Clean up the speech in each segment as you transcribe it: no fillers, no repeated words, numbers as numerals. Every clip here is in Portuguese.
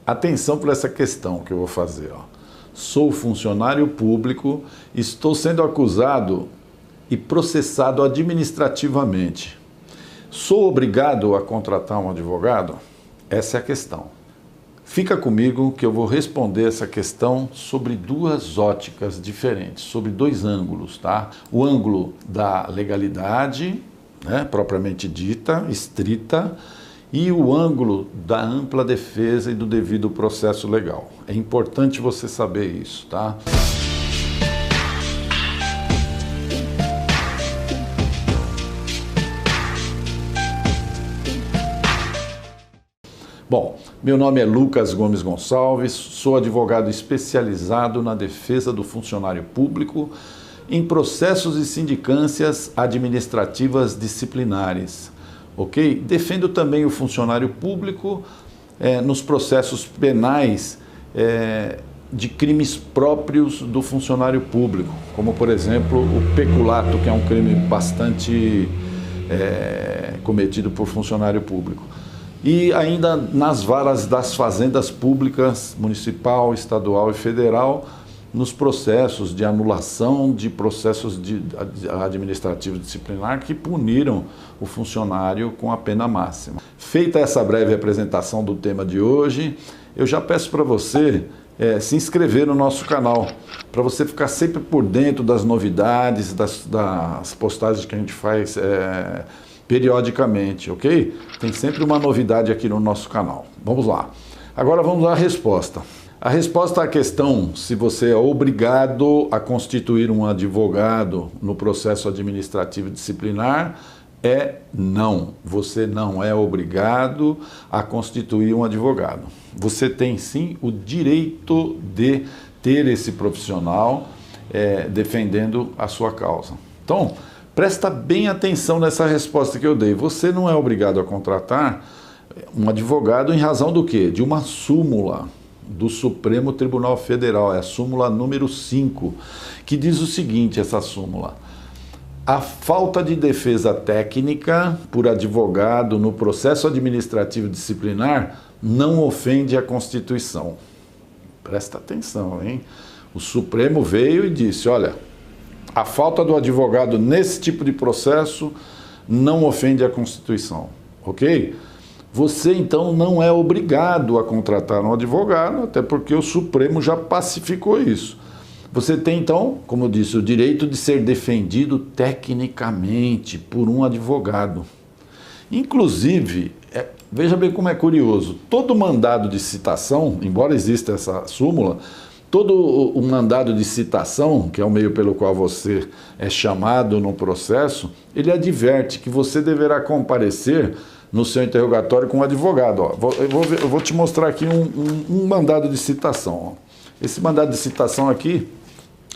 Atenção para essa questão que eu vou fazer. Ó. Sou funcionário público, estou sendo acusado e processado administrativamente. Sou obrigado a contratar um advogado? Essa é a questão. Fica comigo que eu vou responder essa questão sobre duas óticas diferentes, sobre dois ângulos, tá? O ângulo da legalidade, né, propriamente dita, estrita, e o ângulo da ampla defesa e do devido processo legal. É importante você saber isso, tá? Bom, meu nome é Lucas Gomes Gonçalves, sou advogado especializado na defesa do funcionário público em processos e sindicâncias administrativas disciplinares, ok? Defendo também o funcionário público nos processos penais de crimes próprios do funcionário público, como, por exemplo, o peculato, que é um crime bastante cometido por funcionário público. E ainda nas varas das fazendas públicas, municipal, estadual e federal, nos processos de anulação de processos administrativos disciplinar que puniram o funcionário com a pena máxima. Feita essa breve apresentação do tema de hoje, eu já peço para você se inscrever no nosso canal, para você ficar sempre por dentro das novidades, das postagens que a gente faz periodicamente, ok? Tem sempre uma novidade aqui no nosso canal. Vamos lá. Agora vamos à resposta. A resposta à questão se você é obrigado a constituir um advogado no processo administrativo disciplinar é não. Você não é obrigado a constituir um advogado. Você tem sim o direito de ter esse profissional defendendo a sua causa. Então, presta bem atenção nessa resposta que eu dei. Você não é obrigado a contratar um advogado em razão do quê? De uma súmula do Supremo Tribunal Federal, é a súmula número 5, que diz o seguinte, essa súmula: a falta de defesa técnica por advogado no processo administrativo disciplinar não ofende a Constituição. Presta atenção, hein? O Supremo veio e disse, olha, a falta do advogado nesse tipo de processo não ofende a Constituição, ok? Você, então, não é obrigado a contratar um advogado, até porque o Supremo já pacificou isso. Você tem, então, como eu disse, o direito de ser defendido tecnicamente por um advogado. Inclusive, veja bem como é curioso, todo mandado de citação, embora exista essa súmula, todo o mandado de citação, que é o meio pelo qual você é chamado no processo, ele adverte que você deverá comparecer no seu interrogatório com um advogado. Ó, eu vou te mostrar aqui um mandado de citação. Ó. Esse mandado de citação aqui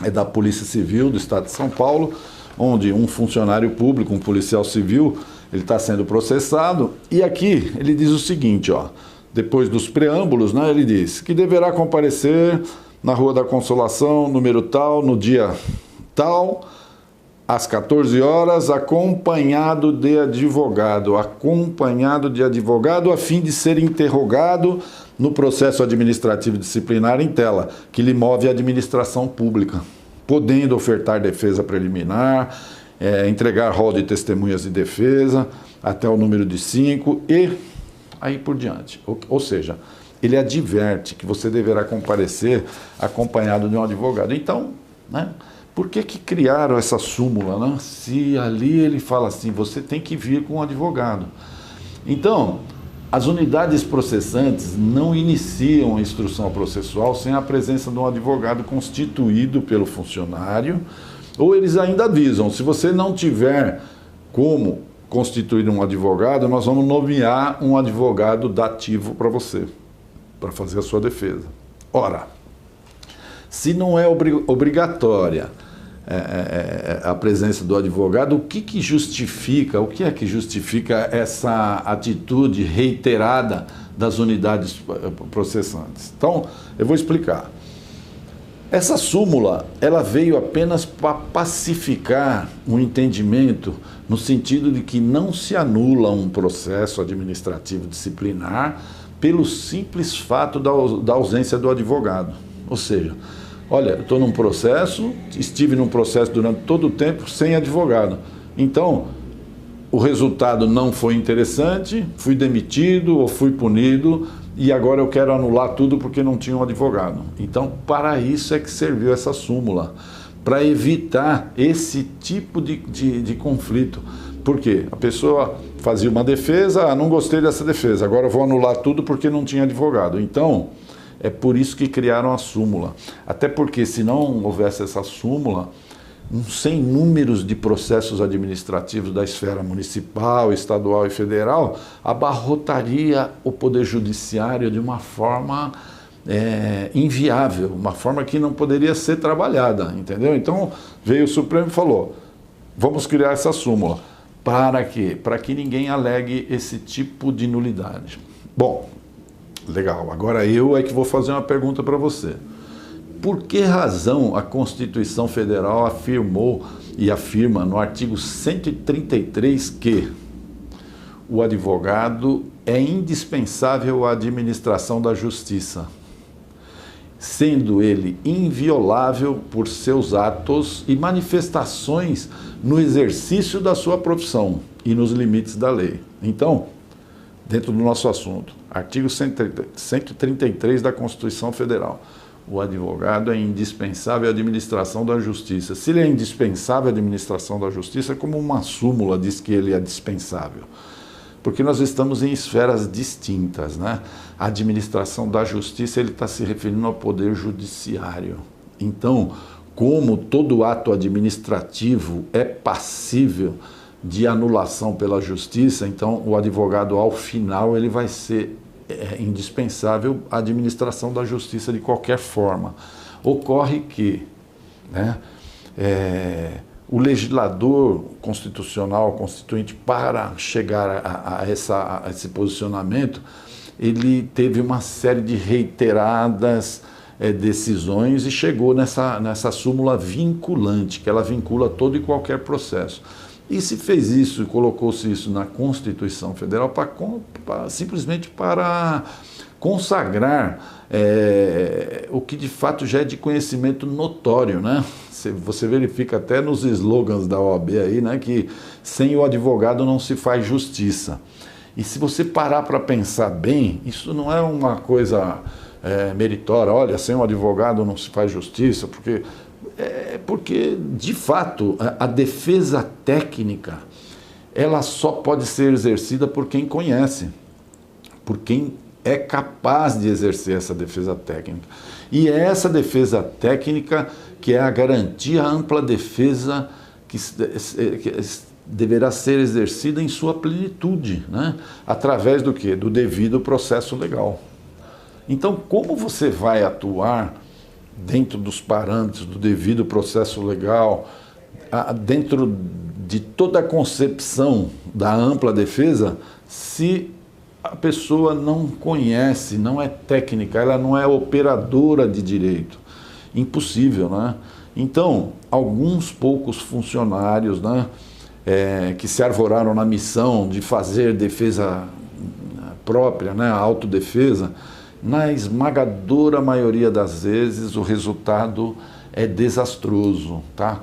é da Polícia Civil do Estado de São Paulo, onde um funcionário público, um policial civil, ele está sendo processado. E aqui ele diz o seguinte, ó, depois dos preâmbulos, né, ele diz que deverá comparecer na Rua da Consolação, número tal, no dia tal, às 14 horas, acompanhado de advogado, a fim de ser interrogado no processo administrativo disciplinar em tela, que lhe move a administração pública, podendo ofertar defesa preliminar, entregar rol de testemunhas de defesa, até o número de 5 e aí por diante. Ou seja, ele adverte que você deverá comparecer acompanhado de um advogado. Então, né? Por que criaram essa súmula, né? Se ali ele fala assim, você tem que vir com um advogado. Então, as unidades processantes não iniciam a instrução processual sem a presença de um advogado constituído pelo funcionário, ou eles ainda avisam, se você não tiver como constituir um advogado, nós vamos nomear um advogado dativo para você, para fazer a sua defesa. Ora, se não é obrigatória a presença do advogado, o que que justifica essa atitude reiterada das unidades processantes? Então, eu vou explicar. Essa súmula, ela veio apenas para pacificar um entendimento no sentido de que não se anula um processo administrativo disciplinar pelo simples fato da ausência do advogado. Ou seja, olha, eu estou num processo, estive num processo durante todo o tempo sem advogado. Então, o resultado não foi interessante, fui demitido ou fui punido e agora eu quero anular tudo porque não tinha um advogado. Então, para isso é que serviu essa súmula, para evitar esse tipo de conflito. Por quê? A pessoa fazia uma defesa, não gostei dessa defesa, agora eu vou anular tudo porque não tinha advogado. Então, é por isso que criaram a súmula. Até porque se não houvesse essa súmula, sem números de processos administrativos da esfera municipal, estadual e federal, abarrotaria o Poder Judiciário de uma forma inviável, uma forma que não poderia ser trabalhada, entendeu? Então veio o Supremo e falou, vamos criar essa súmula. Para quê? Para que ninguém alegue esse tipo de nulidade. Bom, legal, agora eu é que vou fazer uma pergunta para você. Por que razão a Constituição Federal afirmou e afirma no artigo 133 que o advogado é indispensável à administração da justiça, sendo ele inviolável por seus atos e manifestações no exercício da sua profissão e nos limites da lei? Então, dentro do nosso assunto, artigo 133 da Constituição Federal, o advogado é indispensável à administração da justiça. Se ele é indispensável à administração da justiça, como uma súmula diz que ele é dispensável. Porque nós estamos em esferas distintas, né? A administração da justiça, ele está se referindo ao poder judiciário. Então, como todo ato administrativo é passível de anulação pela justiça, então o advogado, ao final, ele vai ser indispensável à administração da justiça de qualquer forma. Ocorre que, né, o legislador constitucional, constituinte, para chegar a esse posicionamento, ele teve uma série de reiteradas decisões e chegou nessa súmula vinculante, que ela vincula todo e qualquer processo. E se fez isso e colocou-se isso na Constituição Federal simplesmente para consagrar o que de fato já é de conhecimento notório, né? Você verifica até nos slogans da OAB aí, né, que sem o advogado não se faz justiça. E se você parar para pensar bem, isso não é uma coisa meritória, olha, sem o advogado não se faz justiça, porque, de fato, a defesa técnica, ela só pode ser exercida por quem conhece, por quem é capaz de exercer essa defesa técnica. E é essa defesa técnica que é a garantia ampla defesa que deverá ser exercida em sua plenitude, né? Através do quê? Do devido processo legal. Então, como você vai atuar dentro dos parâmetros do devido processo legal, dentro de toda a concepção da ampla defesa, se a pessoa não conhece, não é técnica, ela não é operadora de direito? Impossível, né? Então, alguns poucos funcionários, né, que se arvoraram na missão de fazer defesa própria, né, a autodefesa, na esmagadora maioria das vezes o resultado é desastroso, tá?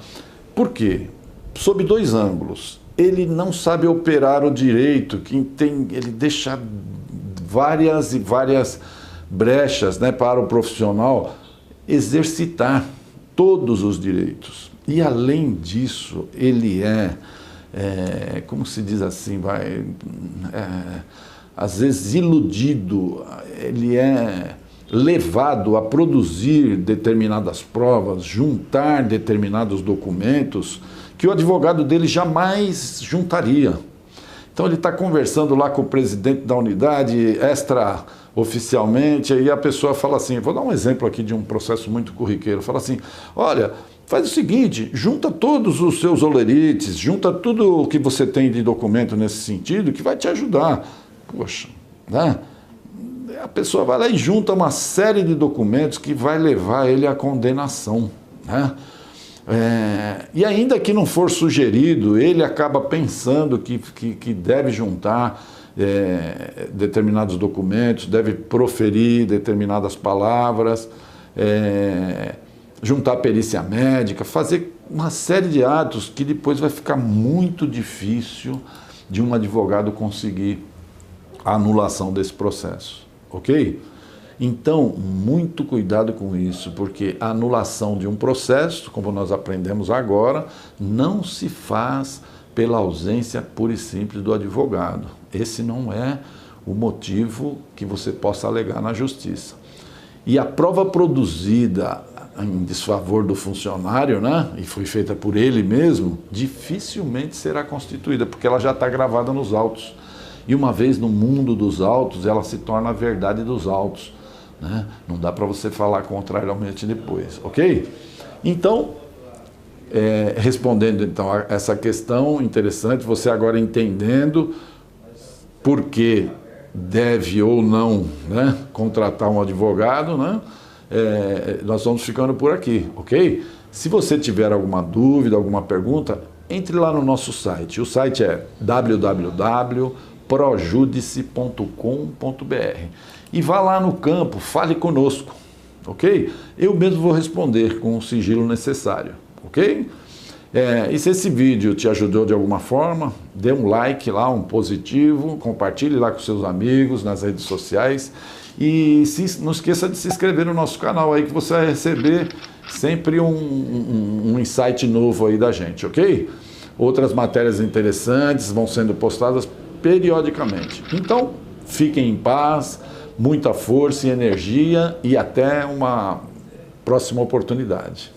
Por quê? Sob dois ângulos. Ele não sabe operar o direito, ele deixa várias e várias brechas, né, para o profissional exercitar todos os direitos. E além disso, ele como se diz assim, às vezes iludido, ele é levado a produzir determinadas provas, juntar determinados documentos que o advogado dele jamais juntaria. Então ele está conversando lá com o presidente da unidade, extraoficialmente, aí a pessoa fala assim, vou dar um exemplo aqui de um processo muito corriqueiro, fala assim, olha, faz o seguinte, junta todos os seus olerites, junta tudo o que você tem de documento nesse sentido, que vai te ajudar. Poxa, né? A pessoa vai lá e junta uma série de documentos que vai levar ele à condenação, né? E ainda que não for sugerido, ele acaba pensando que deve juntar, determinados documentos, deve proferir determinadas palavras, juntar perícia médica, fazer uma série de atos que depois vai ficar muito difícil de um advogado conseguir a anulação desse processo, ok? Então, muito cuidado com isso, porque a anulação de um processo, como nós aprendemos agora, não se faz pela ausência pura e simples do advogado. Esse não é o motivo que você possa alegar na justiça. E a prova produzida em desfavor do funcionário, né, e foi feita por ele mesmo, dificilmente será constituída, porque ela já está gravada nos autos. E uma vez no mundo dos autos, ela se torna a verdade dos autos, né? Não dá para você falar contrariamente depois, ok? Então, respondendo então a essa questão interessante, você agora entendendo por que deve ou não, né, contratar um advogado, né? Nós vamos ficando por aqui, ok? Se você tiver alguma dúvida, alguma pergunta, entre lá no nosso site. O site é www.projudice.com.br e vá lá no campo, fale conosco, ok? Eu mesmo vou responder com o sigilo necessário, ok? E se esse vídeo te ajudou de alguma forma, dê um like lá, um positivo, compartilhe lá com seus amigos nas redes sociais e não esqueça de se inscrever no nosso canal aí que você vai receber sempre um insight novo aí da gente, ok? Outras matérias interessantes vão sendo postadas periodicamente. Então, fiquem em paz, muita força e energia e até uma próxima oportunidade.